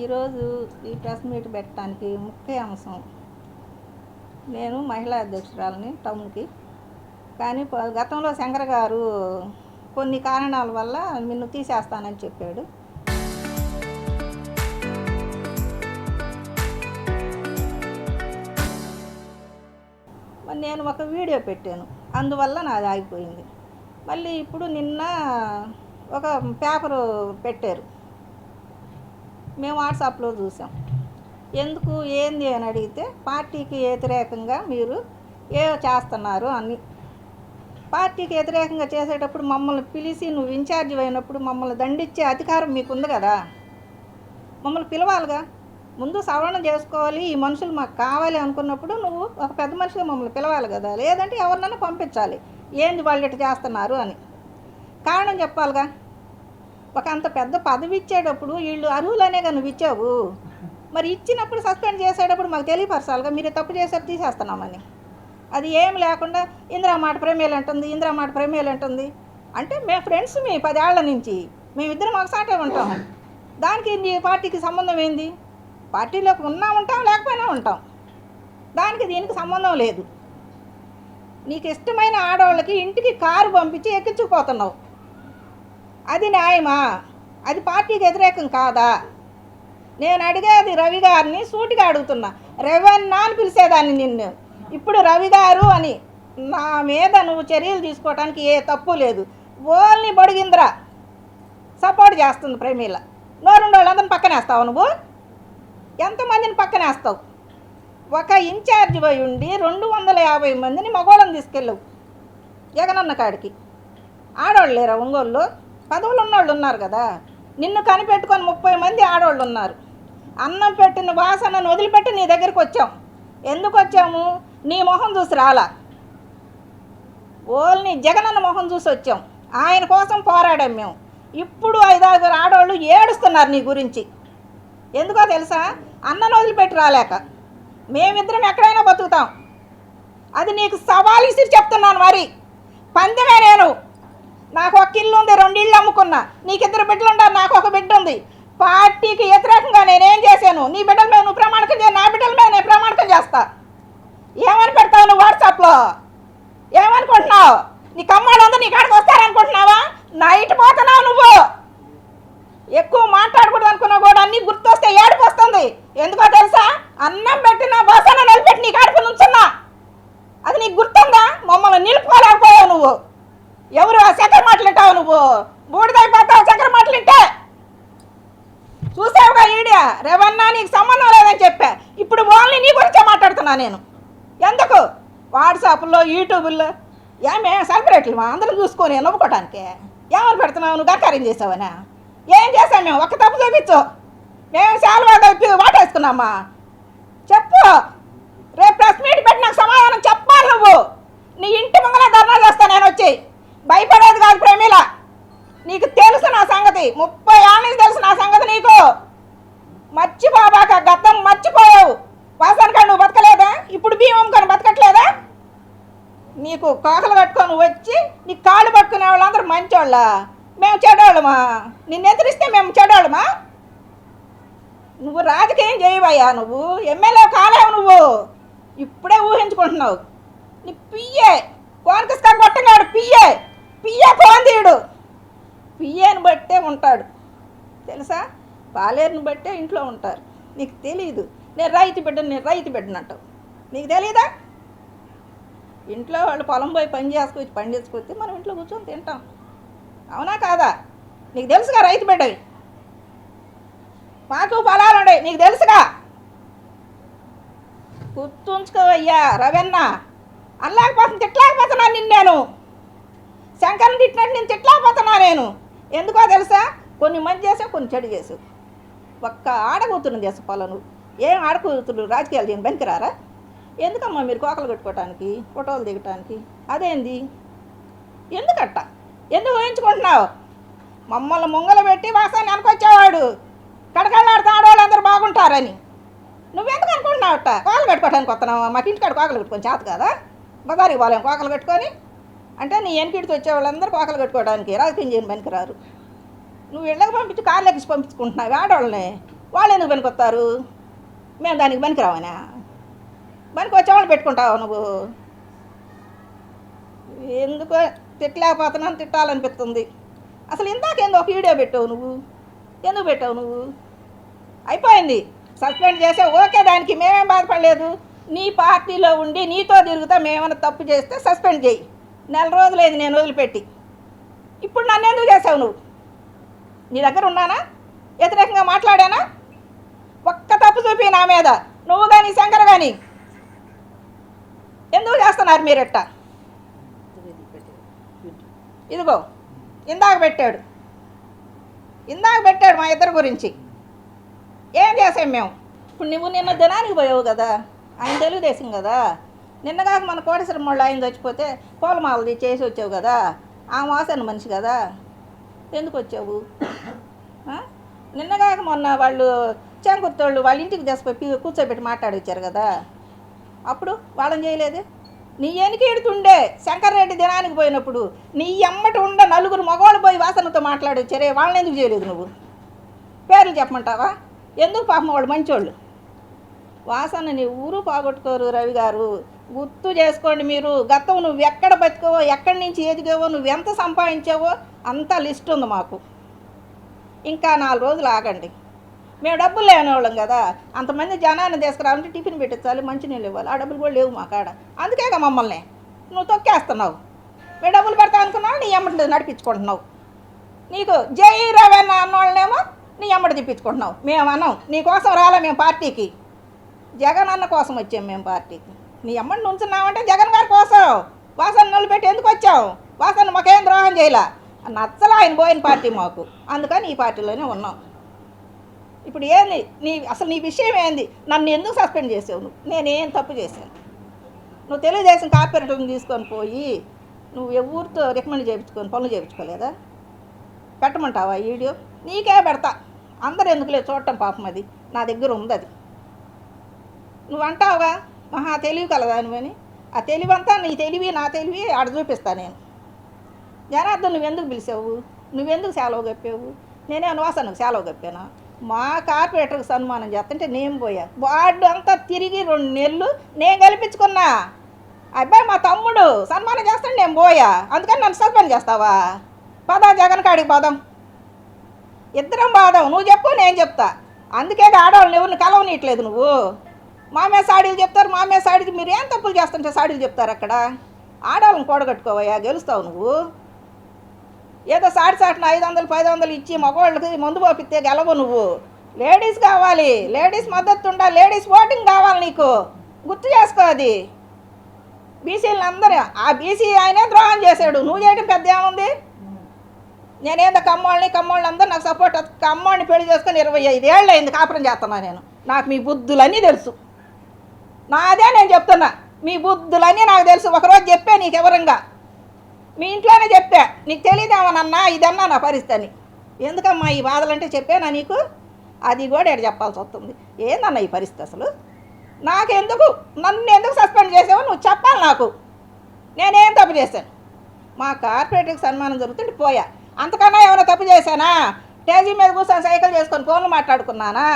ఈరోజు ఈ press meet పెట్టడానికి ముఖ్య అంశం, నేను మహిళా అధ్యక్షురాలని టౌన్కి. కానీ గతంలో శంకర్ గారు కొన్ని కారణాల వల్ల నిన్ను తీసేస్తానని చెప్పాడు. నేను ఒక వీడియో పెట్టాను, అందువల్ల నాది ఆగిపోయింది. మళ్ళీ ఇప్పుడు నిన్న ఒక పేపరు పెట్టారు, మేము వాట్సాప్లో చూసాం. ఎందుకు ఏంది అని అడిగితే పార్టీకి వ్యతిరేకంగా మీరు చేస్తున్నారు అని. పార్టీకి వ్యతిరేకంగా చేసేటప్పుడు మమ్మల్ని పిలిచి నువ్వు ఇన్ఛార్జి అయినప్పుడు మమ్మల్ని దండించే అధికారం మీకుంది కదా, మమ్మల్ని పిలవాలిగా. ముందు సవరణ చేసుకోవాలి, ఈ మనుషులు మాకు కావాలి అనుకున్నప్పుడు నువ్వు ఒక పెద్ద మనిషిగా మమ్మల్ని పిలవాలి కదా, లేదంటే ఎవరినైనా పంపించాలి. ఏంది వాళ్ళు ఇట్లా చేస్తున్నారు అని కారణం చెప్పాలిగా. ఒక అంత పెద్ద పదవి ఇచ్చేటప్పుడు వీళ్ళు అర్హులనేగా నువ్వు ఇచ్చావు, మరి ఇచ్చినప్పుడు సస్పెండ్ చేసేటప్పుడు మాకు తెలియపరచాలిగా, మీరే తప్పు చేసారు తీసేస్తున్నామని. అది ఏం లేకుండా ఇందిరా మాట ప్రేమేలు అంటుంది, ఇందిరా మాట ప్రేమేలు అంటుంది. అంటే మేము ఫ్రెండ్స్, మీ 10 ఏళ్ల నుంచి మేమిద్దరం ఒకసాటే ఉంటాం. దానికి నీ పార్టీకి సంబంధం ఏంది? పార్టీలోకి ఉన్నా ఉంటాం, లేకపోయినా ఉంటాం. దానికి దీనికి సంబంధం లేదు. నీకు ఇష్టమైన ఆడవాళ్ళకి ఇంటికి కారు పంపించి ఎక్కించుకుపోతున్నావు, అది న్యాయమా? అది పార్టీకి వ్యతిరేకం కాదా? నేను అడిగేది రవి గారిని సూటిగా అడుగుతున్నా. రవన్నా అని పిలిచేదాన్ని నిన్ను, ఇప్పుడు రవి గారు అని. నా మీద నువ్వు చర్యలు తీసుకోవడానికి ఏ తప్పు లేదు. ఓన్లీ బొడిగింద్రా సపోర్ట్ చేస్తుంది ప్రేమీల. నోరుండి వాళ్ళందరిని పక్కనేస్తావు నువ్వు, ఎంతమందిని పక్కనేస్తావు? ఒక ఇన్ఛార్జి పోయి ఉండి 250 మందిని మగవాళ్ళని తీసుకెళ్ళవు జగనన్న కాడికి. ఆడవాళ్ళు లేరా ఒంగోళ్ళు? పదవులు ఉన్నవాళ్ళు ఉన్నారు కదా. నిన్ను కనిపెట్టుకొని 30 మంది ఆడవాళ్ళు ఉన్నారు. అన్నం పెట్టిన వాసనను వదిలిపెట్టి నీ దగ్గరికి వచ్చాం. ఎందుకు వచ్చాము? నీ మొహం చూసి రాలా, ఓన్లీ జగనన్న మొహం చూసి వచ్చాం. ఆయన కోసం పోరాడాం మేము. ఇప్పుడు 5-6 ఆడవాళ్ళు ఏడుస్తున్నారు నీ గురించి. ఎందుకో తెలుసా? అన్నను వదిలిపెట్టి రాలేక. మేమిద్దరం ఎక్కడైనా బతుకుతాం, అది నీకు సవాల్ ఇసి చెప్తున్నాను. మరి పందెమే నేను. నాకు ఒక ఇల్లు ఉంది, 2 ఇళ్ళు అమ్ముకున్నా. నీకు 2 బిడ్డలు ఉన్నారు, నాకు ఒక బిడ్డ ఉంది. పార్టీకి వ్యతిరేకంగా నేనేం చేశాను? నీ బిడ్డల మీద నువ్వు ప్రమాణకం చేయ, నా బిడ్డల మీద నేను ప్రమాణకం చేస్తా. ఏమని పెడతావు నువ్వు వాట్సాప్లో? ఏమనుకుంటున్నావు? నీ కమ్మాళ్ళందరూ నీ కాడికి వస్తారనుకుంటున్నావా? నైట్ పోతున్నావు నువ్వు. ఎక్కువ మాట్లాడకూడదు అనుకున్నావు కూడా అన్నీ గుర్తొస్తే ఏడుపు వస్తుంది. ఎందుకో తెలుసా? అన్నం పెట్టిన బసన నిలబెట్టి నీ కాడికి నుంచున్నా, అది నీకు గుర్తుందా? మమ్మల్ని నిలుపుకోలేకపోయావు నువ్వు. ఎవరు ఆ చక్కెర మాటలింటావు నువ్వు? బూడిదైపోతావు చక్కెర మాటలింటే. చూసావుగా ఈడియా, రేవన్నా నీకు సంబంధం లేదని చెప్పా. ఇప్పుడు ఓన్లీ నీ గురించే మాట్లాడుతున్నా నేను. ఎందుకు? వాట్సాప్లో యూట్యూబ్లో ఏమే సెలబ్రేట్లు అందరూ చూసుకొని నవ్వుకోవటానికి ఏమని పెడుతున్నావు? నువ్వు గంకారం చేసావనా? ఏం చేసాం మేము? ఒక్క తప్పు చూపించు. మేము శాలువా కలిపి వాటేసుకున్నామా? చెప్పు. రేపు ప్రెస్ మీట్ పెట్టి నాకు సమాధానం చెప్పాలి నువ్వు. నీ ఇంటి ముంగలే ధర్నా చేస్తా నేను వచ్చి. భయపడేది కాదు ప్రేమిల. నీకు తెలుసు నా సంగతి, 30 ఏళ్ళ నుంచి తెలుసు నా సంగతి నీకు. మర్చిపోబాక, గతం మర్చిపోయావు. వాసనకా నువ్వు బతకలేదా? ఇప్పుడు బియ్యం అమ్ముకొని బతకట్లేదా? నీకు కోకలు కట్టుకొని వచ్చి నీ కాళ్ళు పట్టుకునే వాళ్ళందరూ మంచోళ్ళ, మేము చెడోళ్ళమా? నిన్ను ఎదిరిస్తే మేము చెడోళ్ళమా? నువ్వు రాజకీయం చేయవయ్యా, నువ్వు ఎమ్మెల్యే కాలేవు నువ్వు. ఇప్పుడే ఊహించుకుంటున్నావు. నీ పియ్యే కోనకస్కారు కొట్టగాడు, పియ్యే కోందీయుడు. పియ్యేని బట్టే ఉంటాడు తెలుసా? పాలేరుని బట్టే ఇంట్లో ఉంటారు. నీకు తెలీదు. నేను రైతు బిడ్డనంటావు. నీకు తెలీదా? ఇంట్లో వాళ్ళు పొలం పోయి పండించుకొచ్చి మనం ఇంట్లో కూర్చొని తింటాం. అవునా కాదా? నీకు తెలుసుగా రైతు బిడ్డవి. మాకు పొలాలు ఉండవు, నీకు తెలుసుగా. గుర్తుంచుకోవయ్యా రవన్న. అనలేకపోతున్నా, తిట్టలేకపోతున్నా నిన్ను నేను. శంకర్ని తిట్టినట్టు నేను తిట్టలేకపోతున్నా నేను. ఎందుకో తెలుసా? కొన్ని మంచి చేసావు, కొన్ని చెడు చేసావు. ఒక్క ఆడకూతురుని చేసే పొలను. ఏం ఆడకూతురు రాజకీయాలు చేయని పనికిరారా? ఎందుకమ్మా మీరు కోకలు కట్టుకోవటానికి, ఫోటోలు దిగటానికి? అదేంది? ఎందుకట్ట? ఎందుకు ఊహించుకుంటున్నావు? మమ్మల్ని ముంగలు పెట్టి వాసాన్ని అనుకొచ్చేవాడు కడకళ్ళాడుతూ ఆడవాళ్ళందరూ బాగుంటారని. నువ్వెందుకు అనుకుంటున్నావు? అట్ట కోకలు కట్టుకోవడానికి వస్తున్నావా? మాకు ఇంటికాడ కోకలు కట్టుకొని చేత కదా, బజారికి పోలేం కోకలు కట్టుకొని. అంటే నీ వెనకిడికి వచ్చేవాళ్ళందరూ కోకలు కట్టుకోవడానికి రాజకీయం చేయని పనికిరారు. నువ్వు ఇళ్ళకి పంపించి కార్లు ఎక్కించి పంపించుకుంటున్నావు ఆడవాళ్ళని. వాళ్ళు ఎందుకు పనికొస్తారు? మేము దానికి పనికిరావనా? పనికి వచ్చేవాళ్ళు పెట్టుకుంటావు నువ్వు. ఎందుకో తిట్టలేకపోతున్నాను, తిట్టాలనిపిస్తుంది. అసలు ఇందాకేందో ఒక వీడియో పెట్టావు నువ్వు, ఎందుకు పెట్టావు నువ్వు? అయిపోయింది, సస్పెండ్ చేసావు, ఓకే, దానికి మేమేం బాధపడలేదు. నీ పార్టీలో ఉండి నీతో తిరుగుతా మేమైనా తప్పు చేస్తే సస్పెండ్ చేయి. 4 రోజులైంది నేను వదిలిపెట్టి. ఇప్పుడు నన్ను ఎందుకు చేసావు నువ్వు? నీ దగ్గర ఉన్నానా? వ్యతిరేకంగా మాట్లాడానా? ఒక్క తప్పు చూపి నా మీద, నువ్వు కానీ శంకర్ కానీ. ఎందుకు చేస్తున్నారు మీరెట్ట? ఇదిగో ఇందాక పెట్టాడు మా ఇద్దరి గురించి. ఏం చేసాం మేము? ఇప్పుడు నువ్వు నిన్న దినానికి పోయావు కదా, ఆయన తెలుగుదేశం కదా. నిన్నగాక మన కోటేశ్వరం వాళ్ళు ఆయన చచ్చిపోతే పూలమాలది చేసి వచ్చావు కదా, ఆ వాసన మనిషి కదా, ఎందుకు వచ్చావు? నిన్నగాక మొన్న వాళ్ళు చెంకుర్తోళ్ళు వాళ్ళ ఇంటికి తెచ్చిపోయి కూర్చోబెట్టి మాట్లాడి వచ్చారు కదా, అప్పుడు వాళ్ళని చేయలేదు. నీ వెనక ఎడుతుండే శంకర్ రెడ్డి దినానికి పోయినప్పుడు నీ ఎమ్మటి ఉండ 4 మగవాళ్ళు పోయి వాసనతో మాట్లాడి వచ్చారే, వాళ్ళని ఎందుకు చేయలేదు నువ్వు? పేర్లు చెప్పమంటావా? ఎందుకు? పాపం వాళ్ళు మంచోళ్ళు. వాసన నీ ఊరు పోగొట్టుకోరు రవి గారు, గుర్తు చేసుకోండి మీరు. గతం నువ్వు ఎక్కడ బతికావో, ఎక్కడి నుంచి ఎదిగావో, నువ్వు ఎంత సంపాదించావో అంత లిస్ట్ ఉంది మాకు. ఇంకా 4 రోజులు ఆగండి. మేము డబ్బులు లేని వాళ్ళం కదా, అంతమంది జనాన్ని తీసుకురావాలంటే టిఫిన్ పెట్టించాలి, మంచినీళ్ళు ఇవ్వాలి, ఆ డబ్బులు కూడా లేవు మా కాడ. అందుకేగా మమ్మల్ని నువ్వు తొక్కేస్తున్నావు. మేము డబ్బులు పెడతా అనుకున్నావు, నీ ఎమ్మటి నడిపించుకుంటున్నావు. నీకు జై రవణ అన్నోళ్ళనేమో నీ ఎమ్మటి తిప్పించుకుంటున్నావు. మేము అన్నాం నీకోసం రాలే మేము పార్టీకి, జగన్ అన్న కోసం వచ్చాం మేము పార్టీకి. నీ ఎమ్మటి నుంచున్నామంటే జగన్ గారి కోసం. వాసన నొల్లు పెట్టి ఎందుకు వచ్చావు? వాసన మాకేం ద్రోహం చేయలే, నచ్చలా ఆయన పోయిన పార్టీ మాకు, అందుకని ఈ పార్టీలోనే ఉన్నాం. ఇప్పుడు ఏంది అసలు నీ విషయం ఏంది? నన్ను ఎందుకు సస్పెండ్ చేసావు నువ్వు? నేనేం తప్పు చేశాను? నువ్వు తెలుగుదేశం కార్పొరేటర్ని తీసుకొని పోయి నువ్వు ఎవరితో రికమెండ్ చేయించుకొని పనులు చేయించుకోలేదా? పెట్టమంటావా ఈ వీడియో? నీకే పెడతా, అందరు ఎందుకులే చూడటం, పాపం అది నా దగ్గర ఉంది. అది నువ్వు అంటావుగా మహా తెలివి కలదానివని, ఆ తెలివంతా నీ తెలివి నా తెలివి ఆడ చూపిస్తా నేను. జనార్దన్ నువ్వెందుకు పిలిచావు? నువ్వెందుకు సెలవు కప్పావు? నేనే వాసనకు సెలవు కప్పానా? మా కార్పొరేటర్కి సన్మానం చేస్తుంటే నేను పోయా, వార్డు అంతా తిరిగి 2 నెలలు నేను గెలిపించుకున్నా. అబ్బాయి మా తమ్ముడు సన్మానం చేస్తాను, నేను పోయా, అందుకని నన్ను సస్పెండ్ చేస్తావా? పదా జగన్ కాడికి పోదాం, ఇద్దరం బాదాం. నువ్వు చెప్పు, నేను చెప్తా. అందుకే ఆడవాళ్ళని ఎవరిని కలవనీయట్లేదు నువ్వు. మామే సాడీలు చెప్తారు, మామే సాడీలు. మీరు ఏం తప్పులు చేస్తుంటే సాడీలు చెప్తారు అక్కడ? ఆడవాళ్ళని కూడగట్టుకోవయ్యా, గెలుస్తావు నువ్వు. ఏదో సాటిన 500-1000 ఇచ్చి మగవాళ్ళకి ముందు పంపిస్తే గెలవు నువ్వు. లేడీస్ కావాలి, లేడీస్ మద్దతు ఉండాలి, లేడీస్ ఓటింగ్ కావాలి నీకు, గుర్తు చేసుకో. అది బీసీలను అందరూ, ఆ బీసీ ఆయనే ద్రోహం చేశాడు, నువ్వు చేయడం పెద్ద ఏముంది? నేనేందో కమ్మోళ్ళని అందరూ నాకు సపోర్ట్. కమ్మోడిని పెళ్లి చేసుకొని 25 ఏళ్ళు అయింది కాపురం చేస్తున్నా నేను. నాకు మీ బుద్ధులన్నీ తెలుసు, నాదే నేను చెప్తున్నా. మీ బుద్ధులన్నీ నాకు తెలుసు. ఒకరోజు చెప్పే నీకు వివరంగా, మీ ఇంట్లోనే చెప్పా. నీకు తెలియదేమోనన్నా ఇదన్నా నా పరిస్థితి. ఎందుకమ్మా ఈ బాధలంటే చెప్పానా నీకు? అది కూడా ఎక్కడ చెప్పాల్సి వస్తుంది. ఏందన్నా ఈ పరిస్థితి అసలు? నాకెందుకు, నన్ను ఎందుకు సస్పెండ్ చేసావో నువ్వు చెప్పాలి నాకు. నేనేం తప్పు చేశాను? మా కార్పొరేటర్కి సన్మానం జరుగుతుంటే పోయా, అంతకన్నా ఏమైనా తప్పు చేశానా? స్టేజీ మీద కూర్చొని సైకిల్ చేసుకొని ఫోన్లు మాట్లాడుకున్నానా?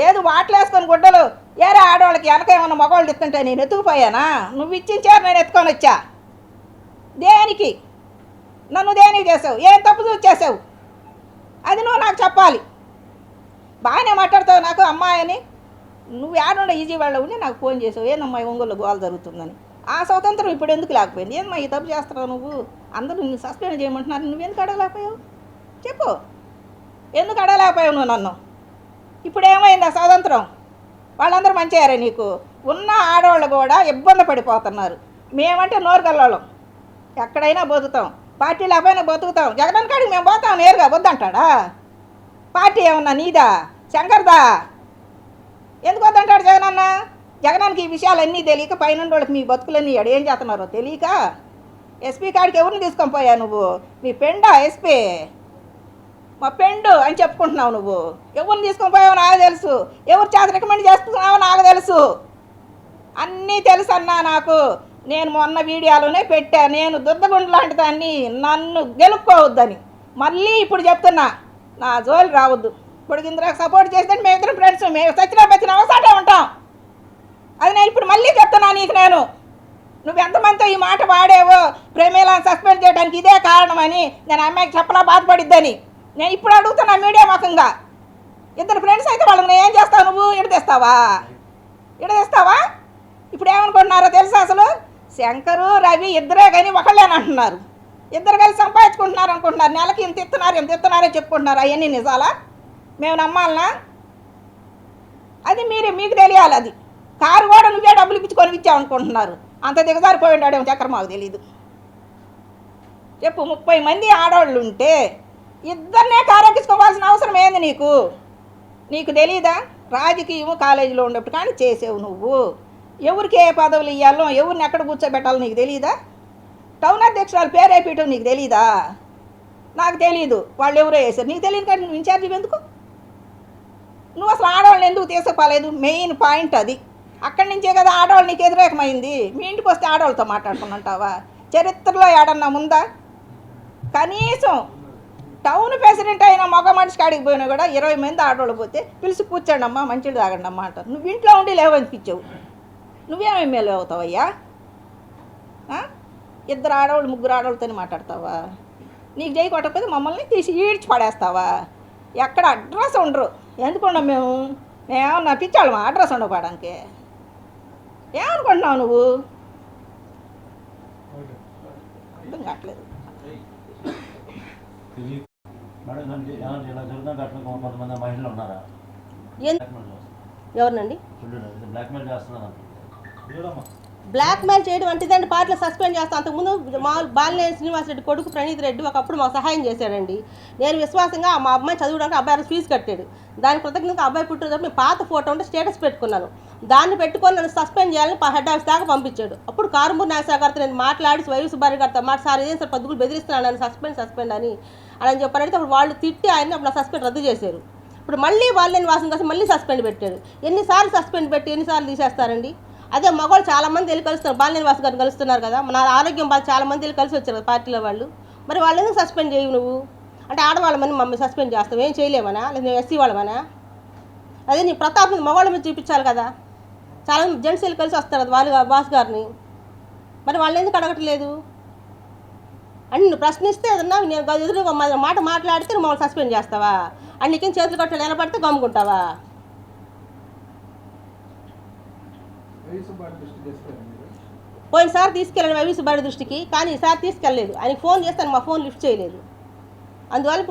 లేదు వాటిలు వేసుకొని గుడ్డలు ఏరే ఆడవాళ్ళకి వెనక ఏమన్నా మగవాళ్ళు ఎత్తుంటే నేను ఎత్తుకుపోయానా? నువ్వు ఇచ్చించారు, నేను ఎత్తుకొని వచ్చా. దేనికి? నన్ను దేనికి చేసావు? ఏం తప్పు చూసేసావు? అది నువ్వు నాకు చెప్పాలి. బాగానే మాట్లాడతావు నాకు అమ్మాయి అని. నువ్వు ఏడుండ ఈజీ వాళ్ళు ఉండి నాకు ఫోన్ చేసావు, ఏందమ్మాయి ఒంగోలు గోల జరుగుతుందని. ఆ స్వతంత్రం ఇప్పుడు ఎందుకు లేకపోయింది? ఏందమ్మా ఈ తప్పు చేస్తున్నావు నువ్వు? అందరూ నిన్ను సస్పెండ్ చేయమంటున్నారు, నువ్వెందుకు అడగలేకపోయావు? చెప్పు, ఎందుకు అడగలేకపోయావు నువ్వు నన్ను? ఇప్పుడు ఏమైంది ఆ స్వాతంత్రం? వాళ్ళందరూ మంచిగారే నీకు. ఉన్న ఆడవాళ్ళు కూడా ఇబ్బంది పడిపోతున్నారు. మేమంటే నోరుగల్లోళ్ళం, ఎక్కడైనా బతుకుతాం, పార్టీ లేకపోయినా బతుకుతాం. జగన్ కాడికి మేము పోతాం నేరుగా, వద్దంటాడా? పార్టీ ఏమన్నా నీదా శంకర్దా? ఎందుకు వద్దంటాడు జగనన్న? జగనానికి ఈ విషయాలన్నీ తెలియక పైన వాళ్ళకి మీ బతుకులన్నీ ఏం చేస్తున్నారో తెలియక ఎస్పీ కాడికి ఎవరిని తీసుకొని పోయా నువ్వు? మీ పెండా ఎస్పీ? మా పెండు అని చెప్పుకుంటున్నావు నువ్వు. ఎవరిని తీసుకొని పోయావో నాకు తెలుసు, ఎవరు చేత రికమెండ్ చేస్తున్నావో నాకు తెలుసు, అన్నీ తెలుసు అన్నా నాకు. నేను మొన్న వీడియోలోనే పెట్టా, నేను దుద్దగుండు లాంటి దాన్ని, నన్ను గెలుపుకోవద్దని. మళ్ళీ ఇప్పుడు చెప్తున్నా, నా జోలి రావద్దు. ఇప్పుడు ఇందుకు సపోర్ట్ చేస్తే మేమిద్దరం ఫ్రెండ్స్. మేము చచ్చిన అవసాటే ఉంటాం. అది నేను ఇప్పుడు మళ్ళీ చెప్తున్నా నీకు. నువ్వు ఎంతమందితో ఈ మాట వాడేవో ప్రేమేలాని సస్పెండ్ చేయడానికి ఇదే కారణమని నేను అమ్మాయికి చెప్పలా బాధపడిద్దని నేను ఇప్పుడు అడుగుతున్నా మీడియా ముఖంగా. ఇద్దరు ఫ్రెండ్స్ అయితే వాళ్ళని ఏం చేస్తావు? నువ్వు ఇడదీస్తావా? ఇప్పుడు ఏమనుకుంటున్నారో తెలుసా? అసలు శంకరు రవి ఇద్దరే కానీ ఒకళ్ళేనంటున్నారు. ఇద్దరు కలిసి సంపాదించుకుంటున్నారు అనుకుంటున్నారు. నెలకి ఇంత ఇస్తున్నారని చెప్పుకుంటున్నారు. అవన్నీ నిజాలా? మేము నమ్మాలనా? అది మీకు తెలియాలి. అది కారు కూడా నువ్వే డబ్బులు ఇప్పించుకొని ఇచ్చావు అనుకుంటున్నారు. అంత దిగజారిపోయి ఉన్నాడేమో చక్కెర మాకు తెలీదు. చెప్పు, 30 మంది ఆడవాళ్ళు ఉంటే ఇద్దరినే కారెక్కించుకోవాల్సిన అవసరం ఏంది నీకు తెలీదా? రాజకీయం కాలేజీలో ఉన్నప్పుడు కానీ చేసేవు నువ్వు. ఎవరికి ఏ పదవులు ఇవ్వాలో, ఎవరిని ఎక్కడ కూర్చోబెట్టాలో నీకు తెలీదా? టౌన్ అధ్యక్షురాలు పేరేపీయటం నీకు తెలీదా? నాకు తెలీదు వాళ్ళు ఎవరో వేశారు. నీకు తెలియదు కానీ నువ్వు ఇన్ఛార్జి ఎందుకు? నువ్వు అసలు ఆడవాళ్ళని ఎందుకు తీసుకోలేదు? మెయిన్ పాయింట్ అది. అక్కడి నుంచే కదా ఆడవాళ్ళు నీకు వ్యతిరేకమైంది. మీ ఇంటికి వస్తే ఆడవాళ్ళతో మాట్లాడుకున్నాంటావా? చరిత్రలో ఏడన్నా ముందా? కనీసం టౌన్ ప్రెసిడెంట్ అయిన మగ మనిషి కాడికి పోయినా కూడా 20 మంది ఆడవాళ్ళు పోతే పిలిచి కూర్చోండి అమ్మా, మంచిది తాగండి అమ్మా అంటారు. నువ్వు ఇంట్లో ఉండి లేవనిపించావు. నువ్వేం ఎమ్మెల్యే అవుతావయ్యా? ఇద్దరు ఆడవాళ్ళు 3 ఆడవాళ్ళతోనే మాట్లాడతావా? నీకు చేయి కొట్టకపోతే మమ్మల్ని తీసి ఈడ్చి పడేస్తావా? ఎక్కడ అడ్రస్ ఉండరు. ఎందుకున్నాం మేమేమన్నా పిచ్చాళ్ళమా అడ్రస్ ఉండకపోవడానికి? ఏమనుకుంటున్నావు నువ్వు? అర్థం కావట్లేదు. ఎవరినండి బ్లాక్మెయిల్ చేయడం అంటేదండి? పార్టీలో సస్పెండ్ చేస్తాను. అంతకుముందు బాలినేని శ్రీనివాసరెడ్డి కొడుకు ప్రణీత్ రెడ్డి ఒకప్పుడు మాకు సహాయం చేశాడండి. నేను విశ్వాసంగా మా అమ్మాయి చదువుడానికి అబ్బాయి ఫీజు కట్టాడు. దాని కృతజ్ఞతగా అబ్బాయి పుట్టినప్పుడు మేము పాత ఫోటో ఉంటే స్టేటస్ పెట్టుకున్నాను. దాన్ని పెట్టుకొని నన్ను సస్పెండ్ చేయాలని హెడ్ ఆఫీస్ దాకా పంపించాడు. అప్పుడు కారుమూరి నాగేశ్వర గారితో నేను మాట్లాడి వైవి సుబ్బారెడ్డి గారితో సార్ ఏం సార్ పద్దుగులు బెదిరిస్తున్నాను నన్ను సస్పెండ్ అని చెప్పారంటే అప్పుడు వాళ్ళు తిట్టి ఆయన అప్పుడు నా సస్పెండ్ రద్దు చేశారు. ఇప్పుడు మళ్ళీ వాళ్ళని వాసం కోసం మళ్ళీ సస్పెండ్ పెట్టాడు. ఎన్నిసార్లు సస్పెండ్ పెట్టి ఎన్నిసార్లు తీసేస్తారండి? అదే మగవాళ్ళు చాలామంది వెళ్ళి కలుస్తున్నారు. బాలినేని వాసు గారిని కలుస్తున్నారు కదా, నా ఆరోగ్యం బాగా చాలామంది వెళ్ళి కలిసి వచ్చారు కదా పార్టీలో వాళ్ళు. మరి వాళ్ళు ఎందుకు సస్పెండ్ చేయవు నువ్వు? అంటే ఆడవాళ్ళమని మమ్మల్ని సస్పెండ్ చేస్తావు, ఏం చేయలేమనా? లేదా మేము ఎస్సీ వాళ్ళమనా? అదే నీ ప్రతాప్ మగవాళ్ళ మీద చూపించాలి కదా. చాలా జెంట్స్ వెళ్ళి కలిసి వస్తారు కదా వాళ్ళు బాస్ గారిని. మరి వాళ్ళు ఎందుకు అడగట్లేదు? అని నువ్వు ప్రశ్నిస్తే ఏదన్నా నేను ఎదురు మాట మాట్లాడితే నువ్వు మమ్మల్ని సస్పెండ్ చేస్తావా? అని నీకేం చేతులు కట్టలు నిలబడితే గమ్ముకుంటావా? పోయినసారి తీసుకెళ్ళాను వైవి సుబ్బారెడ్డి దృష్టికి, కానీ ఈసారి తీసుకెళ్ళలేదు. ఆయనకి ఫోన్ చేస్తాను, మా ఫోన్ లిఫ్ట్ చేయలేదు. అందువల్ల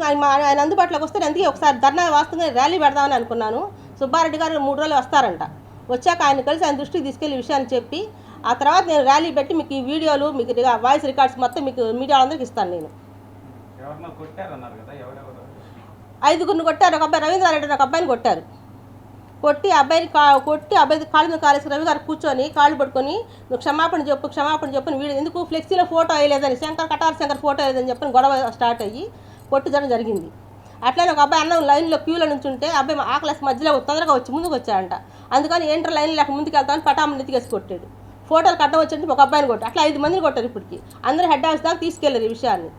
ఆయన అందుబాటులోకి వస్తే అందుకే ఒకసారి ధర్నా వాస్తవంగా ర్యాలీ పెడదామని అనుకున్నాను. సుబ్బారెడ్డి గారు 3 రోజులు వస్తారంట. వచ్చాక ఆయన కలిసి ఆయన దృష్టికి తీసుకెళ్లి విషయాన్ని చెప్పి ఆ తర్వాత నేను ర్యాలీ పెట్టి మీకు ఈ వీడియోలు మీకు వాయిస్ రికార్డ్స్ మొత్తం మీకు మీడియా వాళ్ళందరికీ ఇస్తాను. నేను 5గురిని కొట్టారు. ఒక అబ్బాయి రవీంద్రారెడ్డి ఒక అబ్బాయిని కొట్టారు. కొట్టి అబ్బాయి కాళ్ళ మీద కాలేసి రవి గారు కూర్చొని కాళ్ళు పట్టుకొని నువ్వు క్షమాపణ చెప్పని వీడు ఎందుకు ఫ్లెక్సీలో ఫోటో వేయలేదని కటార్ శంకర్ ఫోటో వేయలేదని చెప్పని గొడవ స్టార్ట్ అయ్యి కొట్టుదనం జరిగింది. అట్లనే ఒక అబ్బాయి అన్నం లైన్లో క్యూలో నుంచి ఉంటే అబ్బాయి ఆకలేసి మధ్యలో తొందరగా వచ్చి ముందుకు వచ్చాడంట. అందుకని ఏంటర్ లైన్ లేక ముందుకు వెళ్తామని పటామని ఎత్తికేసి కొట్టాడు. ఫోటోలు కట్టం వచ్చి ఒక అబ్బాయిని కొట్టాడు. అట్లా 5 మందిని కొట్టారు. ఇప్పటికి అందరూ హెడ్ ఆఫీస్ దాకా తీసుకెళ్లారు ఈ విషయాన్ని.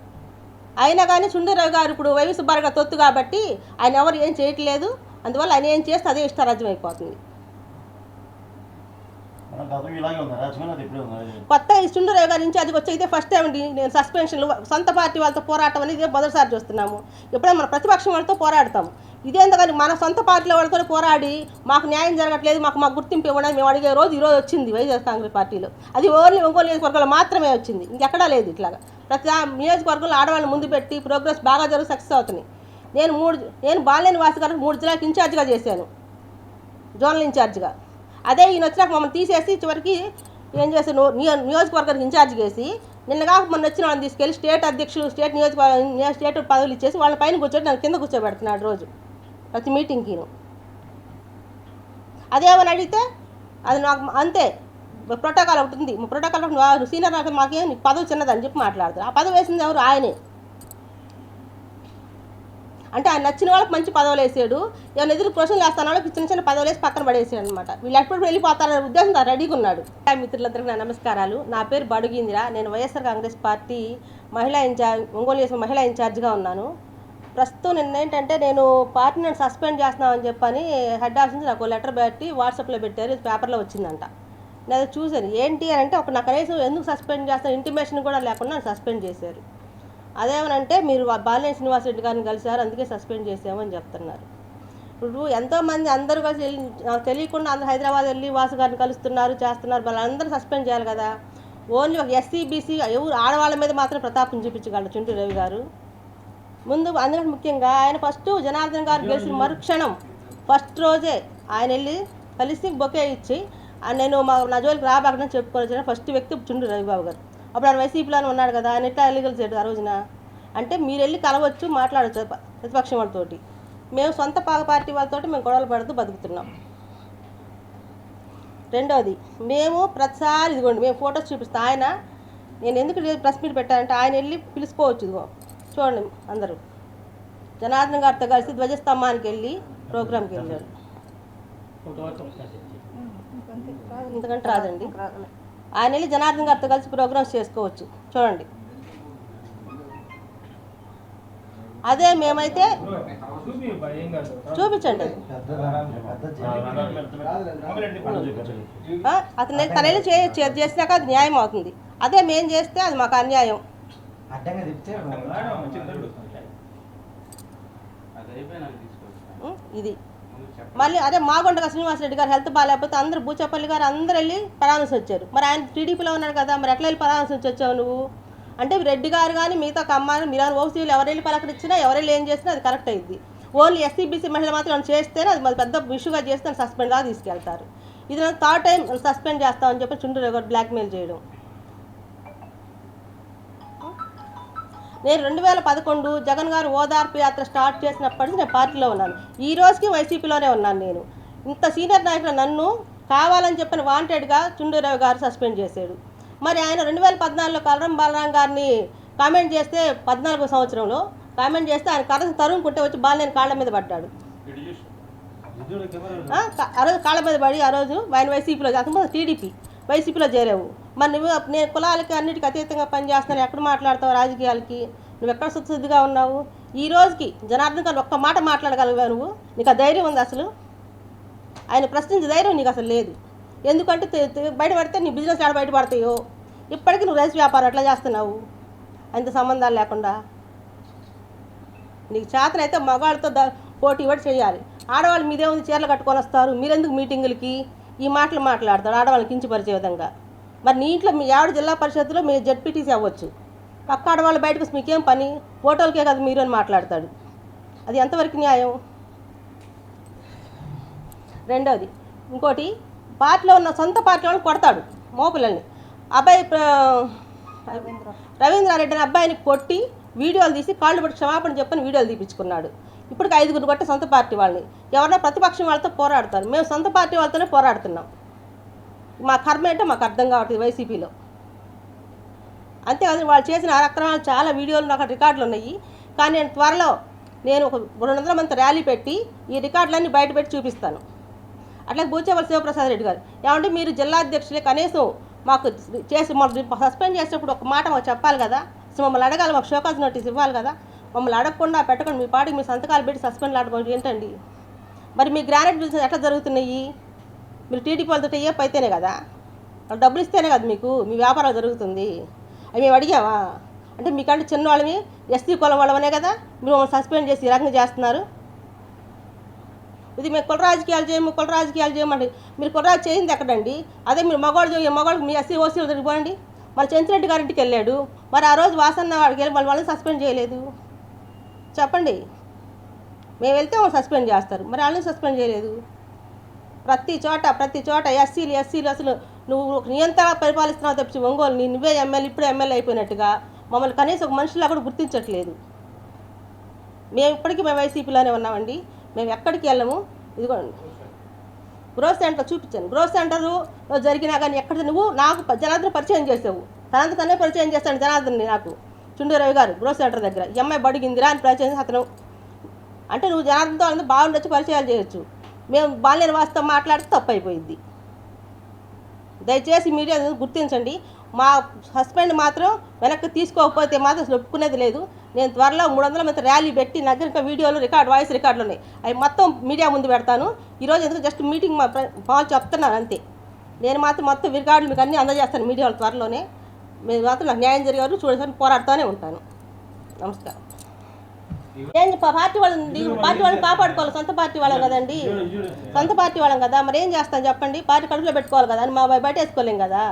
అయినా కానీ చుండూరావు గారు ఇప్పుడు వైవి సుబ్బారెడ్డి గారు తొత్తు కాబట్టి ఆయన ఎవరు ఏం చేయట్లేదు. అందువల్ల ఆయన ఏం చేస్తే అదే ఇష్టారాజ్యం అయిపోతుంది. కొత్త చుండూరావు గారి ఇన్ఛార్జ్కి వచ్చి అయితే ఫస్ట్ టైం అండి నేను సస్పెన్షన్లు సొంత పార్టీ వాళ్ళతో పోరాటం అనేది ఇదే మొదటిసారి చూస్తున్నాము. ఎప్పుడైనా మన ప్రతిపక్షం వాళ్ళతో పోరాడతాము. ఇదేందుకని మన సొంత పార్టీలో వాళ్ళతో పోరాడి మాకు న్యాయం జరగట్లేదు, మాకు గుర్తింపు ఇవ్వడం మేము అడిగే రోజు ఈరోజు వచ్చింది వైఎస్ఆర్ కాంగ్రెస్ పార్టీలో. అది ఓన్లీ ఒంగోలు నియోజకవర్గంలో మాత్రమే వచ్చింది, ఇంకెక్కడా లేదు. ఇట్లాగా ప్రతి నియోజకవర్గంలో ఆడవాళ్ళని ముందు పెట్టి ప్రోగ్రెస్ బాగా జరుగు సక్సెస్ అవుతున్నాయి. నేను బాలినేని వాసు గారికి 3 జిల్లాలకు ఇన్ఛార్జిగా చేశాను, జోనల్ ఇన్ఛార్జిగా. అదే ఈయన వచ్చినాక మమ్మల్ని తీసేసి చివరికి ఏం చేశాను నియోజకవర్గానికి ఇన్ఛార్జ్ చేసి నిన్నగా మొన్న వచ్చిన వాళ్ళని తీసుకెళ్ళి స్టేట్ అధ్యక్షులు స్టేట్ పదవులు ఇచ్చేసి వాళ్ళ పైన కూర్చోబెట్టి నన్ను కింద కూర్చోబెడుతున్నాడు రోజు ప్రతి మీటింగ్కి. అదేమని అడిగితే అది నాకు అంతే ప్రోటోకాల్ ఒకటి ఉంది, ప్రోటోకాల్ సీనియర్ నాకు మాకేం పదవి చిన్నదని చెప్పి మాట్లాడతారు. ఆ పదవి వేసింది ఎవరు? ఆయనే. అంటే ఆయన నచ్చిన వాళ్ళకి మంచి పదవులు వేసాడు, ఏమైనా ఎదురు క్వశ్చన్లు వేస్తాను వాళ్ళకి చిన్న పదవులు వేసి పక్కన పడేసాడు అనమాట. వీళ్ళు ఎప్పుడు వెళ్ళిపోతారనే ఉద్దేశంతో రెడీగా ఉన్నాడు. మిత్రులందరికీ నా నమస్కారాలు. నా పేరు బడుగు ఇందిర. నేను వైఎస్ఆర్ కాంగ్రెస్ పార్టీ ఒంగోలు మహిళా ఇన్ఛార్జిగా ఉన్నాను. ప్రస్తుతం నిన్న ఏంటంటే నేను పార్టీని సస్పెండ్ చేస్తున్నామని చెప్పని హెడ్ ఆఫీస్ నుంచి నాకు లెటర్ పెట్టి వాట్సాప్లో పెట్టారు, ఇది పేపర్లో వచ్చిందంట. నేను అది చూశాను. ఏంటి అని అంటే నాకు కనీసం ఎందుకు సస్పెండ్ చేస్తాను ఇంటిమేషన్ కూడా లేకుండా సస్పెండ్ చేశారు. అదేమనంటే మీరు బాలినేని శ్రీనివాసరెడ్డి గారిని కలిశారు అందుకే సస్పెండ్ చేసామని చెప్తున్నారు. ఇప్పుడు ఎంతోమంది అందరూ కలిసి నాకు తెలియకుండా అందరూ హైదరాబాద్ వెళ్ళి వాసు గారిని కలుస్తున్నారు చేస్తున్నారు, వాళ్ళందరూ సస్పెండ్ చేయాలి కదా. ఓన్లీ ఒక ఎస్సీ బీసీ ఎవరు ఆడవాళ్ళ మీద మాత్రం ప్రతాపం చూపించగలరు చుంటూరు రవి గారు. ముందు అందుకంటే ముఖ్యంగా ఆయన ఫస్ట్ జనార్దన్ గారు గెలిచిన మరుక్షణం ఫస్ట్ రోజే ఆయన వెళ్ళి కలిసి బొకే ఇచ్చి నేను నా జోలికి రాబాకని చెప్పుకోవచ్చు ఫస్ట్ వ్యక్తి చుంటూరు రవిబాబు గారు. అప్పుడు ఆయన వైసీపీలోనే ఉన్నాడు కదా, ఆయన ఎట్లా ఎల్లీగల్ చేయడు ఆ రోజున. అంటే మీరు వెళ్ళి కలవచ్చు, మాట్లాడచ్చు ప్రతిపక్షం వాళ్ళతోటి. మేము సొంత పార్టీ వాళ్ళతోటి మేము గొడవలు పడుతూ బతుకుతున్నాం. రెండవది, మేము ప్రతిసారి ఇదిగోండి మేము ఫొటోస్ చూపిస్తాం. ఆయన నేను ఎందుకు ప్రెస్ మీట్ పెట్టానంటే ఆయన వెళ్ళి పిలుచుకోవచ్చు. ఇదిగో చూడండి అందరూ జనార్దన్ గారితో కలిసి ధ్వజస్తంభానికి వెళ్ళి ప్రోగ్రామ్కి వెళ్ళాడు. ఇంతకంటే రాదండి. ఆయన వెళ్ళి జనార్దన్ గారితో కలిసి ప్రోగ్రామ్స్ చేసుకోవచ్చు చూడండి. అదే మేమైతే చూపించండి అతను తన వెళ్ళి చేసినాక అది న్యాయం అవుతుంది. అదే మేము చేస్తే అది మాకు అన్యాయం. ఇది మళ్ళీ అదే మాగొండగా శ్రీనివాసరెడ్డి గారు హెల్త్ బాగాలేకపోతే అందరూ బూచపల్లి గారు అందరూ వెళ్ళి పరామర్శించి వచ్చారు. మరి ఆయన టీడీపీలో ఉన్నాడు కదా, మరి ఎట్లా వెళ్ళి పరామర్శించి వచ్చావు నువ్వు అంటే రెడ్డి గారు కానీ మిగతా కమ్మాని మీరు ఓసీలు ఎవరెళ్ళి పలకరించినా ఎవరెళ్ళి ఏం చేసినా అది కరెక్ట్ అయింది. ఓన్లీ ఎస్సీబీసీ మహిళ మాత్రం చేస్తేనే అది మరి పెద్ద ఇష్యూగా చేస్తే సస్పెండ్ దాకా తీసుకెళ్తారు. ఇది థర్డ్ టైం సస్పెండ్ చేస్తామని చెప్పి చుంటూరు గారు బ్లాక్మెయిల్ చేయడం. నేను 2011 జగన్ గారు ఓదార్పు యాత్ర స్టార్ట్ చేసినప్పటి నుంచి నేను పార్టీలో ఉన్నాను. ఈ రోజుకి వైసీపీలోనే ఉన్నాను. నేను ఇంత సీనియర్ నాయకులు నన్ను కావాలని చెప్పిన వాంటెడ్గా చుంటూరు గారు సస్పెండ్ చేశాడు. మరి ఆయన 2014లో కలరం బాలరాం గారిని కామెంట్ చేస్తే 14వ సంవత్సరంలో కామెంట్ చేస్తే ఆయన కర్ర తరుముకుంటే వచ్చి బాలినేని కాళ్ళ మీద పడ్డాడు. ఆ రోజు కాళ్ళ మీద పడి ఆ రోజు ఆయన వైసీపీలో అంతకుముందు టీడీపీ వైసీపీలో చేరావు. మరి నువ్వు నేను కులాలకి అన్నిటికీ అతీతంగా పనిచేస్తున్నాను ఎక్కడ మాట్లాడతావు రాజకీయాలకి, నువ్వు ఎక్కడ శుద్ధిగా ఉన్నావు? ఈ రోజుకి జనార్దన్ గారు ఒక్క మాట మాట్లాడగలిగావు నువ్వు? నీకు ఆ ధైర్యం ఉంది? అసలు ఆయన ప్రశ్నించే ధైర్యం నీకు అసలు లేదు. ఎందుకంటే బయటపడితే నీ బిజినెస్ ఎక్కడ బయటపడతాయో. ఇప్పటికీ నువ్వు రైస్ వ్యాపారం ఎట్లా చేస్తున్నావు అంత సంబంధాలు లేకుండా? నీకు చేతనైతే మగవాళ్ళతో పోటీ ఇవ్వడం చేయాలి. ఆడవాళ్ళు మీదేముంది చీరలు కట్టుకొని వస్తారు, మీరెందుకు మీటింగులకి ఈ మాటలు మాట్లాడతారు ఆడవాళ్ళని కించపరిచే విధంగా? మరి నీ ఇంట్లో మీ ఆవిడ జిల్లా పరిషత్తులో మీ జడ్పీటీసీ అవ్వచ్చు, పక్క ఆడవాళ్ళు బయటకు మీకేం పని, ఫోటోలకే కదా మీరు అని మాట్లాడతాడు. అది ఎంతవరకు న్యాయం? రెండోది ఇంకోటి, పార్టీలో ఉన్న సొంత పార్టీ వాళ్ళని కొడతాడు మోపిల్లల్ని. అబ్బాయి రవీంద్రారెడ్డి అనే అబ్బాయిని కొట్టి వీడియోలు తీసి కాళ్ళు పట్టి క్షమాపణ చెప్పని వీడియోలు తీపించుకున్నాడు. ఇప్పటికి 5గురు కొట్టి సొంత పార్టీ వాళ్ళని. ఎవరన్నా ప్రతిపక్షం వాళ్ళతో పోరాడతారు, మేము సొంత పార్టీ వాళ్ళతోనే పోరాడుతున్నాం. మా కర్మ ఏంటో మాకు అర్థం కావట్లేదు వైసీపీలో. అంతేకాదు వాళ్ళు చేసిన అక్రమాలు చాలా వీడియోలు నాకు రికార్డులు ఉన్నాయి. కానీ నేను త్వరలో ఒక 200 మంది ర్యాలీ పెట్టి ఈ రికార్డులన్నీ బయట పెట్టి చూపిస్తాను. అట్లాగే బూచేపల్లి శివప్రసాద్ రెడ్డి గారు ఏమంటే మీరు జిల్లా అధ్యక్షులే, కనీసం మాకు చేసి మమ్మల్ని సస్పెండ్ చేసేటప్పుడు ఒక మాట మాకు చెప్పాలి కదా, మమ్మల్ని అడగాలి, మాకు షోకాజ్ నోటీస్ ఇవ్వాలి కదా. మమ్మల్ని అడగకుండా పెట్టకుండా మీ పాటికి మీ సంతకాలు పెట్టి సస్పెండ్ ఆడుకోవడం ఏంటండి? మరి మీ గ్రానైట్ బిజినెస్ ఎట్లా జరుగుతున్నాయి? మీరు టీడీపీ వాళ్ళతో ఏప్ అయితేనే కదా, వాళ్ళు డబ్బులు ఇస్తేనే కదా మీకు మీ వ్యాపారాలు జరుగుతుంది. అవి మేము అడిగామా? అంటే మీకంటే చిన్న వాళ్ళని ఎస్సీ కులం వాళ్ళమనే కదా మీరు మమ్మల్ని సస్పెండ్ చేసి ఈ రకంగా చేస్తున్నారు. ఇది మేము కుల రాజకీయాలు చేయమండి. మీరు కులరాజు చేయింది ఎక్కడండి? అదే మీరు మగవాళ్ళు మీ ఎస్సీ ఓసీలు తిరిగిపోండి. మరి చెంచిరెడ్డి గారింటికి వెళ్ళాడు, మరి ఆ రోజు వాసన్న వాడికి వెళ్ళి వాళ్ళని సస్పెండ్ చేయలేదు. చెప్పండి, మేము వెళ్తే వాళ్ళు సస్పెండ్ చేస్తారు, మరి వాళ్ళని సస్పెండ్ చేయలేదు. ప్రతి చోట ఎస్సీలు అసలు నువ్వు నియంత్రణ పరిపాలిస్తున్నావు తప్పించి ఒంగోలు నువ్వే ఎమ్మెల్యే ఇప్పుడే ఎమ్మెల్యే అయిపోయినట్టుగా మమ్మల్ని కనీసం ఒక మనుషులా కూడా గుర్తించట్లేదు. మేము వైసీపీలోనే ఉన్నామండి, మేము ఎక్కడికి వెళ్ళము. ఇదిగోండి గ్రోత్ సెంటర్ చూపించాను. గ్రోత్ సెంటర్ జరిగినా కానీ ఎక్కడ నువ్వు నాకు జనార్దన్ పరిచయం చేసావు, తనే పరిచయం చేస్తాను జనార్దన్ని నాకు. చుంటూరు రవి గారు గ్రోత్ సెంటర్ దగ్గర ఈ అమ్మాయి బడిగిందిరా అని పరిచయం అతను. అంటే నువ్వు జనార్దన్తో అందరూ బాగుండొచ్చు, పరిచయాలు చేయొచ్చు. మేము బాలినేని వాసుతో మాట్లాడితే తప్పు అయిపోయింది. దయచేసి మీడియా గుర్తించండి. మా హస్బెండ్ మాత్రం వెనక్కి తీసుకోకపోతే మాత్రం అసలు ఒప్పుకునేది లేదు. నేను త్వరలో 300 మంది ర్యాలీ పెట్టి నా దగ్గర ఇంకా వీడియోలు వాయిస్ రికార్డులు ఉన్నాయి. అవి మొత్తం మీడియా ముందు పెడతాను. ఈరోజు ఎందుకు జస్ట్ మీటింగ్ వాళ్ళు చెప్తున్నాను అంతే. నేను మాత్రం మొత్తం రికార్డులు మీకు అన్నీ అందజేస్తాను మీడియాలో త్వరలోనే. మీరు మాత్రం నాకు న్యాయం జరిగారు చూడడానికి పోరాడుతూనే ఉంటాను. నమస్కారం. ఏం పార్టీ వాళ్ళని కాపాడుకోవాలి, సొంత పార్టీ వాళ్ళం కదండి, సొంత పార్టీ వాళ్ళం కదా, మరి ఏం చేస్తాం చెప్పండి. పార్టీ కడుపులో పెట్టుకోవాలి కదా, అని మా బయట వేసుకోలేం కదా.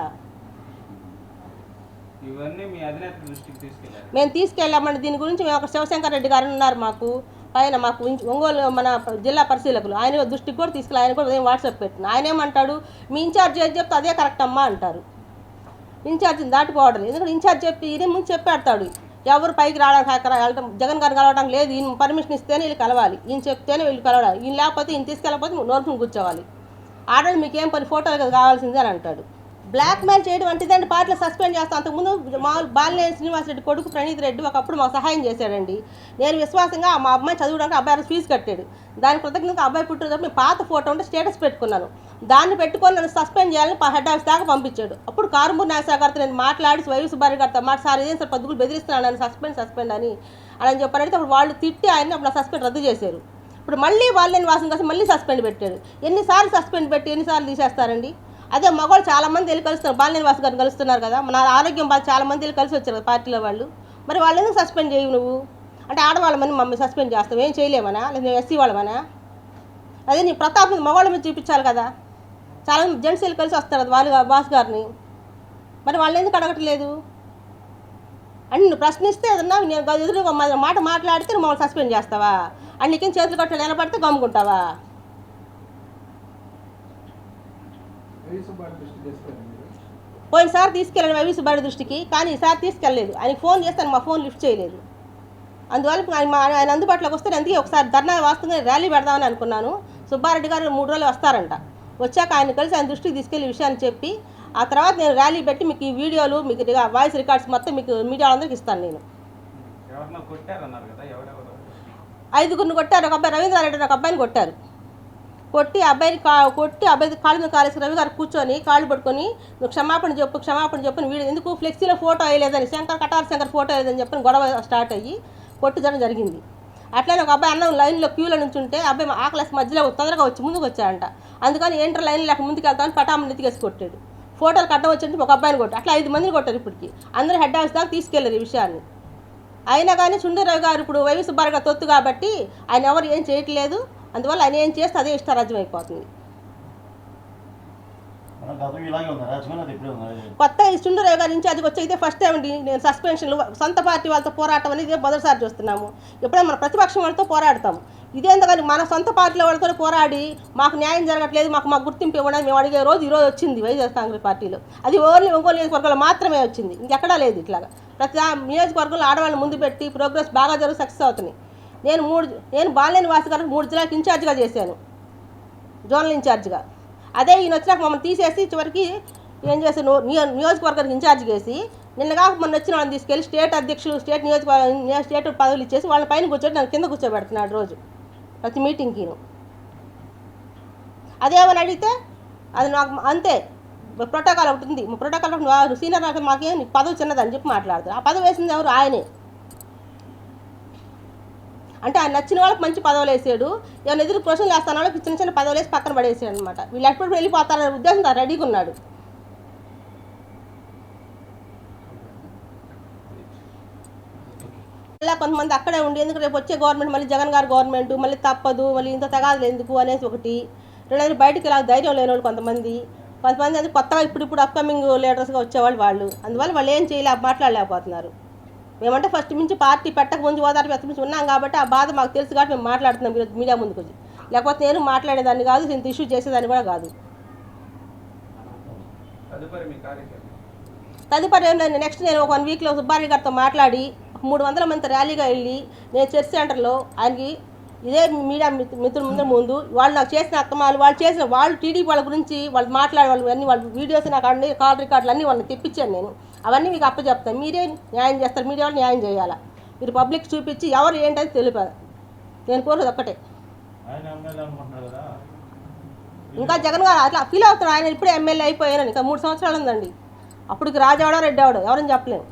మేము తీసుకెళ్ళామండి. దీని గురించి మేము ఒక శివశంకర్ రెడ్డి గారు ఉన్నారు మాకు పైన, మాకు ఒంగోలు మన జిల్లా పరిశీలకులు, ఆయన దృష్టికి కూడా తీసుకెళ్ళి ఆయన కూడా ఉదయం వాట్సాప్ పెట్టిన. ఆయన ఏమంటాడు, మీ ఇన్ఛార్జ్ ఏది చెప్తే అదే కరెక్ట్ అమ్మా అంటారు. ఇన్ఛార్జిని దాటిపోవడం, ఎందుకంటే ఇన్ఛార్జ్ చెప్పి ఈయన ముందు చెప్పేస్తాడు. ఎవరు పైకి వెళ్ళటం, జగన్ గారిని కలవడం లేదు, ఈయన పర్మిషన్ ఇస్తేనే వీళ్ళు కలవాలి, ఈయన చెప్తేనే వీళ్ళు కలవాలి, ఈయన లేకపోతే ఈయన తీసుకెళ్ళకపోతే నోరుకుని కూర్చోవాలి. ఆర్డర్ మీకేం పని, ఫోటోలు కావాల్సిందే అని అంటాడు. బ్లాక్ మెయిల్ చేయడం వంటిదండి. పార్టీలో సస్పెండ్ చేస్తాం. అంతకుముందు బాలినేని శ్రీనివాసరెడ్డి కొడుకు ప్రణీత్ రెడ్డి ఒకప్పుడు మాకు సహాయం చేశాడండి. నేను విశ్వాసంగా మా అమ్మాయి చదువుడానికి అబ్బాయి ఫీజు కట్టాడు. దాని కృతజ్ఞతగా అబ్బాయి పుట్టినప్పుడు మేము పాత ఫోటో ఉంటే స్టేటస్ పెట్టుకున్నాను. దాన్ని పెట్టుకొని నన్ను సస్పెండ్ చేయాలని హెడ్ ఆఫీస్ దాకా పంపించాడు. అప్పుడు కారుమూరి నాగేశ్వర గారితో నేను మాట్లాడి వైవి సుబ్బారెడ్డి గారితో సార్ ఇదేం సార్ పద్దుగులు బెదిరిస్తున్నాను నన్ను సస్పెండ్ అని చెప్పారంటే అప్పుడు వాళ్ళు తిట్టి ఆయన అప్పుడు సస్పెండ్ రద్దు చేశారు. ఇప్పుడు మళ్ళీ బాలినేని వాసం కోసం మళ్ళీ సస్పెండ్ పెట్టాడు. ఎన్నిసార్లు సస్పెండ్ పెట్టి ఎన్నిసార్లు తీసేస్తారండి. అదే మగవాళ్ళు చాలామంది వెళ్ళి కలుస్తున్నారు, బాలినేని వాసు గారిని కలుస్తున్నారు కదా, నా ఆరోగ్యం బాగా చాలామంది వెళ్ళి కలిసి వచ్చారు కదా పార్టీలో వాళ్ళు. మరి వాళ్ళు ఎందుకు సస్పెండ్ చేయవు నువ్వు అంటే, ఆడవాళ్ళమని మమ్మల్ని సస్పెండ్ చేస్తావు, ఏం చేయలేమనా, లేదా మేము ఎస్సీ వాళ్ళమనా? అదే నీ ప్రతాప్ మగవాళ్ళ మీద చూపించాలి కదా. చాలామంది జెంట్స్ వెళ్ళి కలిసి వస్తారు కదా వాళ్ళు బాస్ గారిని, మరి వాళ్ళని ఎందుకు అడగట్లేదు అని నువ్వు ప్రశ్నిస్తే ఏదన్నా నేను ఎదురు మాట మాట్లాడితే నువ్వు మమ్మల్ని సస్పెండ్ చేస్తావా? అని నీకేం చేతులు కట్టు నిలబడితే గమ్ముకుంటావా? పోయినసారి తీసుకెళ్ళాను వైవి సుబ్బారెడ్డి దృష్టికి, కానీ ఈసారి తీసుకెళ్ళలేదు. ఆయనకి ఫోన్ చేస్తాను, మా ఫోన్ లిఫ్ట్ చేయలేదు. అందువల్ల ఆయన అందుబాటులోకి వస్తే అందుకే ఒకసారి ధర్నా వాస్తవంగా ర్యాలీ పెడదామని అనుకున్నాను. సుబ్బారెడ్డి గారు 3 రోజులు వస్తారంట. వచ్చాక ఆయన కలిసి ఆయన దృష్టికి తీసుకెళ్లి విషయాన్ని చెప్పి ఆ తర్వాత నేను ర్యాలీ పెట్టి మీకు ఈ వీడియోలు మీకు వాయిస్ రికార్డ్స్ మొత్తం మీకు మీడియా వాళ్ళందరికీ ఇస్తాను. నేను 5గురిని కొట్టారు. ఒక అబ్బాయి రవీంద్రారెడ్డి ఒక అబ్బాయిని కొట్టారు. కొట్టి అబ్బాయి కాళ్ళ మీద కాలేసి రవి గారు కూర్చొని కాళ్ళు పట్టుకొని నువ్వు క్షమాపణ చెప్పని వీడు ఎందుకు ఫ్లెక్సీలో ఫోటో వేయలేదని కటార్ శంకర్ ఫోటో వేయలేదని చెప్పని గొడవ స్టార్ట్ అయ్యి కొట్టుదనం జరిగింది. అట్లనే ఒక అబ్బాయి అన్నం లైన్లో క్యూలో నుంచి ఉంటే అబ్బాయి ఆకలేసి మధ్యలో తొందరగా వచ్చి ముందుకు వచ్చాడంట. అందుకని ఏంటర్ లైన్ లేక ముందుకు వెళ్తామని పటామని ఎత్తికేసి కొట్టాడు. ఫోటోలు కట్టడం వచ్చింటే ఒక అబ్బాయిని కొట్టాడు. అట్లా 5 మందిని కొట్టారు. ఇప్పటికి అందరూ హెడ్ ఆఫీస్ దాకా తీసుకెళ్లారు ఈ విషయాన్ని. అయినా కానీ సుందరరావు గారు ఇప్పుడు వైవి సుబ్బారెడ్డి గారు తొత్తు కాబట్టి ఆయన ఎవరు ఏం చేయట్లేదు. అందువల్ల ఆయన ఏం చేస్తే అదే ఇష్టారాజ్యం అయిపోతుంది. కొత్తగా ఈ సుందరరావు గారి ఇన్ఛార్జ్కి వచ్చి అయితే ఫస్ట్ టైం అండి నేను సస్పెన్షన్లు సొంత పార్టీ వాళ్ళతో పోరాటం అనేది మొదటిసారి చూస్తున్నాము. ఎప్పుడైనా మన ప్రతిపక్షం వాళ్ళతో పోరాడతాం. ఇదేందుకని మన సొంత పార్టీలో వాళ్ళతో పోరాడి మాకు న్యాయం జరగట్లేదు, మాకు గుర్తింపు ఇవ్వడానికి మేము అడిగే రోజు ఈరోజు వచ్చింది వైఎస్ఆర్ కాంగ్రెస్ పార్టీలో. అది ఓన్లీ ఒంగోలు నియోజకవర్గంలో మాత్రమే వచ్చింది, ఇంకెక్కడా లేదు. ఇట్లాగా ప్రతి నియోజకవర్గంలో ఆడవాళ్ళని ముందు పెట్టి ప్రోగ్రెస్ బాగా జరుగు సక్సెస్ అవుతున్నాయి. నేను బాలినేని వాసు గారికి 3 జిల్లాలకు ఇన్ఛార్జ్గా చేశాను, జోనల్ ఇన్ఛార్జ్గా. అదే ఈయన వచ్చినాక మమ్మల్ని తీసేసి చివరికి ఏం చేశాను నియోజకవర్గానికి ఇన్ఛార్జ్ చేసి నిన్నగా మొన్న వచ్చిన వాళ్ళని తీసుకెళ్ళి స్టేట్ అధ్యక్షులు స్టేట్ పదవులు ఇచ్చేసి వాళ్ళ పైన కూర్చొని నన్ను కింద కూర్చోబెడుతున్నాడు రోజు ప్రతి మీటింగ్కి. అదేమని అడిగితే అది నాకు అంతే ప్రోటోకాల్ ఒకటి ఉంది, ప్రోటోకాల్ సీనియర్ నాకు మాకేం పదవి చిన్నదని చెప్పి మాట్లాడతారు. ఆ పదవి వేసింది ఎవరు? ఆయనే. అంటే ఆయన నచ్చిన వాళ్ళకి మంచి పదవులు వేసాడు, ఏమైనా ఎదురు క్వశ్చన్లు వేస్తాను వాళ్ళకి చిన్న చిన్న పదవులు వేసి పక్కన పడేసాడు అనమాట. వీళ్ళు ఎప్పుడు వెళ్ళిపోతారనే ఉద్దేశంతో రెడీగా ఉన్నాడు. ఇలా కొంతమంది అక్కడే ఉండి ఎందుకు రేపు వచ్చే గవర్నమెంట్ మళ్ళీ జగన్ గారు గవర్నమెంట్ మళ్ళీ తప్పదు, మళ్ళీ ఇంత తగాదులు ఎందుకు అనేసి ఒకటి. రెండోది బయటికి ఇలా ధైర్యం లేని వాళ్ళు కొంతమంది అది కొత్తగా ఇప్పుడు అప్కమింగ్ లీడర్స్గా వచ్చేవాళ్ళు వాళ్ళు. అందువల్ల వాళ్ళు ఏం మాట్లాడలేకపోతున్నారు. మేమంటే ఫస్ట్ నుంచి పార్టీ పెట్టక ముందు ఓదార్పు నుంచి ఉన్నాం కాబట్టి ఆ బాధ మాకు తెలుసు కాబట్టి మేము మాట్లాడుతున్నాం మీడియా ముందుకు వచ్చి. లేకపోతే నేను మాట్లాడేదాన్ని కాదు, ఇంత ఇష్యూ చేసేదాన్ని కూడా కాదు. తదుపరి ఏం లేదు, నెక్స్ట్ నేను ఒక 1 వీక్లో సుబ్బారెడ్డి గారితో మాట్లాడి 300 మంది ర్యాలీగా వెళ్ళి నేను చర్చ్ సెంటర్లో ఆయనకి ఇదే మీడియా మిత్రుల ముందు వాళ్ళు నాకు చేసిన అక్రమాలు వాళ్ళు టీడీపీ వాళ్ళ గురించి వాళ్ళు మాట్లాడే వాళ్ళు అన్నీ వాళ్ళ వీడియోస్ నాకు అన్ని కాల్ రికార్డులు అన్నీ వాళ్ళని తెప్పించాను. నేను అవన్నీ మీకు అప్పచెప్తాను. మీరే న్యాయం చేస్తారు, మీడియా వాళ్ళు న్యాయం చేయాలా. మీరు పబ్లిక్ చూపించి ఎవరు ఏంటని తెలిపారు. నేను కోరేది ఒక్కటే. ఇంకా జగన్ గారు అట్లా ఫీల్ అవుతాడు. ఆయన ఇప్పుడే ఎమ్మెల్యే అయిపోయాను, ఇంకా 3 సంవత్సరాలు ఉందండి. అప్పటికి రాజావాడో రెడ్డి అవడో ఎవరని చెప్పలేము.